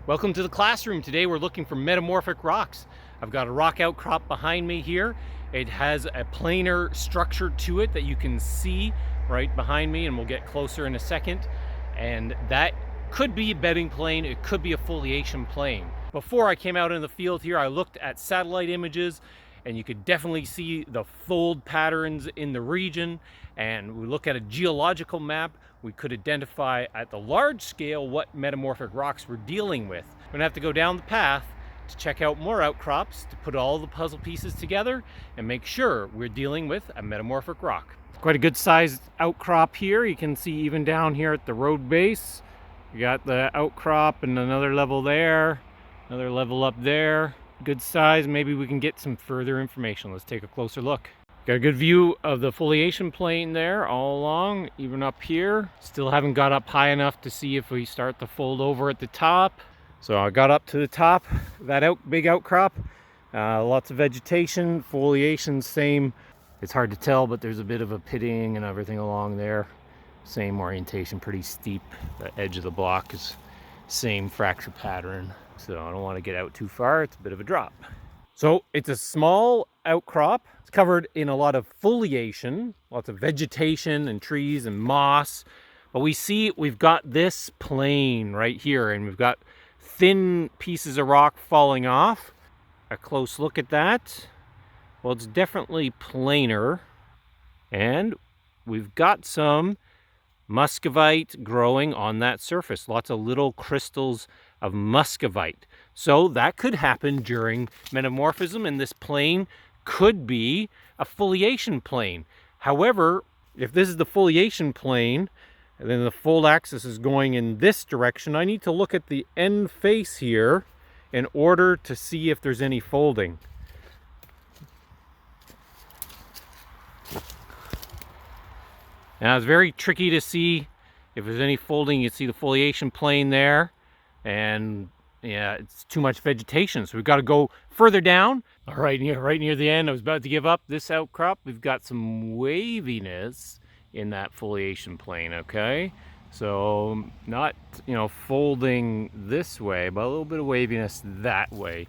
Welcome to the classroom. Today we're looking for metamorphic rocks. I've got a rock outcrop behind me here. It has a planar structure to it that you can see right behind me, and we'll get closer in a second. And that could be a bedding plane, it could be a foliation plane. Before I came out in the field here, I looked at satellite images and you could definitely see the fold patterns in the region. And we look at a geological map, we could identify at the large scale what metamorphic rocks we're dealing with. We're gonna have to go down the path to check out more outcrops, to put all the puzzle pieces together and make sure we're dealing with a metamorphic rock. Quite a good sized outcrop here. You can see even down here at the road base, you got the outcrop and another level there, another level up there. Good size. Maybe we can get some further information. Let's take a closer look. Got a good view of the foliation plane there all along, even up here. Still haven't got up high enough to see if we start to fold over at the top. So I got up to the top, that big outcrop. Lots of vegetation, foliation, same. It's hard to tell, but there's a bit of a pitting and everything along there. Same orientation, pretty steep. The edge of the block is same fracture pattern. So I don't want to get out too far. It's a bit of a drop. So it's a small outcrop. It's covered in a lot of foliation, lots of vegetation and trees and moss. But we've got this plane right here, and we've got thin pieces of rock falling off. A close look at that. Well, it's definitely planar. And we've got some muscovite growing on that surface. Lots of little crystals of muscovite. So that could happen during metamorphism, and this plane could be a foliation plane. However, if this is the foliation plane, and then the fold axis is going in this direction, I need to look at the end face here in order to see if there's any folding. Now it's very tricky to see if there's any folding. You see the foliation plane there, and yeah, it's too much vegetation, so we've got to go further down. All right, right near the end, I was about to give up. This outcrop, we've got some waviness in that foliation plane, okay? So not, folding this way, but a little bit of waviness that way.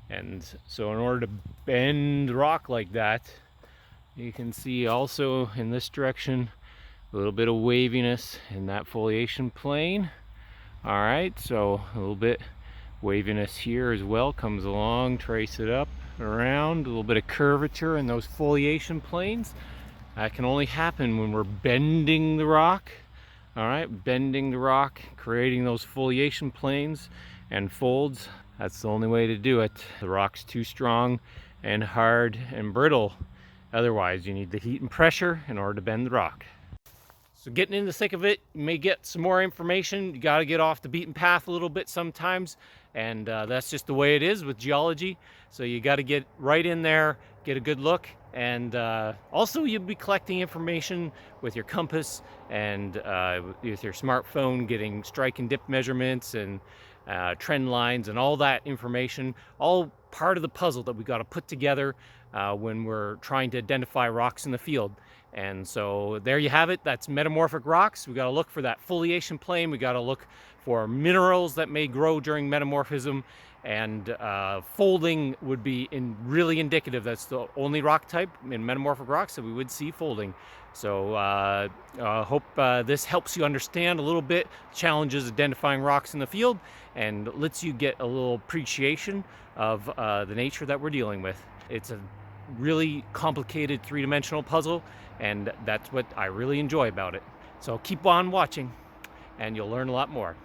And so in order to bend the rock like that, you can see also in this direction, a little bit of waviness in that foliation plane. All right, so a little bit waviness here as well, comes along, trace it up, around, a little bit of curvature in those foliation planes. That can only happen when we're bending the rock. All right, bending the rock, creating those foliation planes and folds. That's the only way to do it. The rock's too strong and hard and brittle. Otherwise, you need the heat and pressure in order to bend the rock. So getting in the thick of it, you may get some more information. You got to get off the beaten path a little bit sometimes, and that's just the way it is with geology. So you got to get right in there, get a good look, and also you'll be collecting information with your compass and with your smartphone, getting strike and dip measurements and trend lines and all that information, all part of the puzzle that we got to put together when we're trying to identify rocks in the field. And so there you have it. That's metamorphic rocks. We got to look for that foliation plane. We got to look for minerals that may grow during metamorphism, and folding would be really indicative. That's the only rock type in metamorphic rocks that we would see folding. So hope this helps you understand a little bit challenges identifying rocks in the field, and lets you get a little appreciation of the nature that we're dealing with. It's a really complicated three-dimensional puzzle, and that's what I really enjoy about it. So keep on watching and you'll learn a lot more.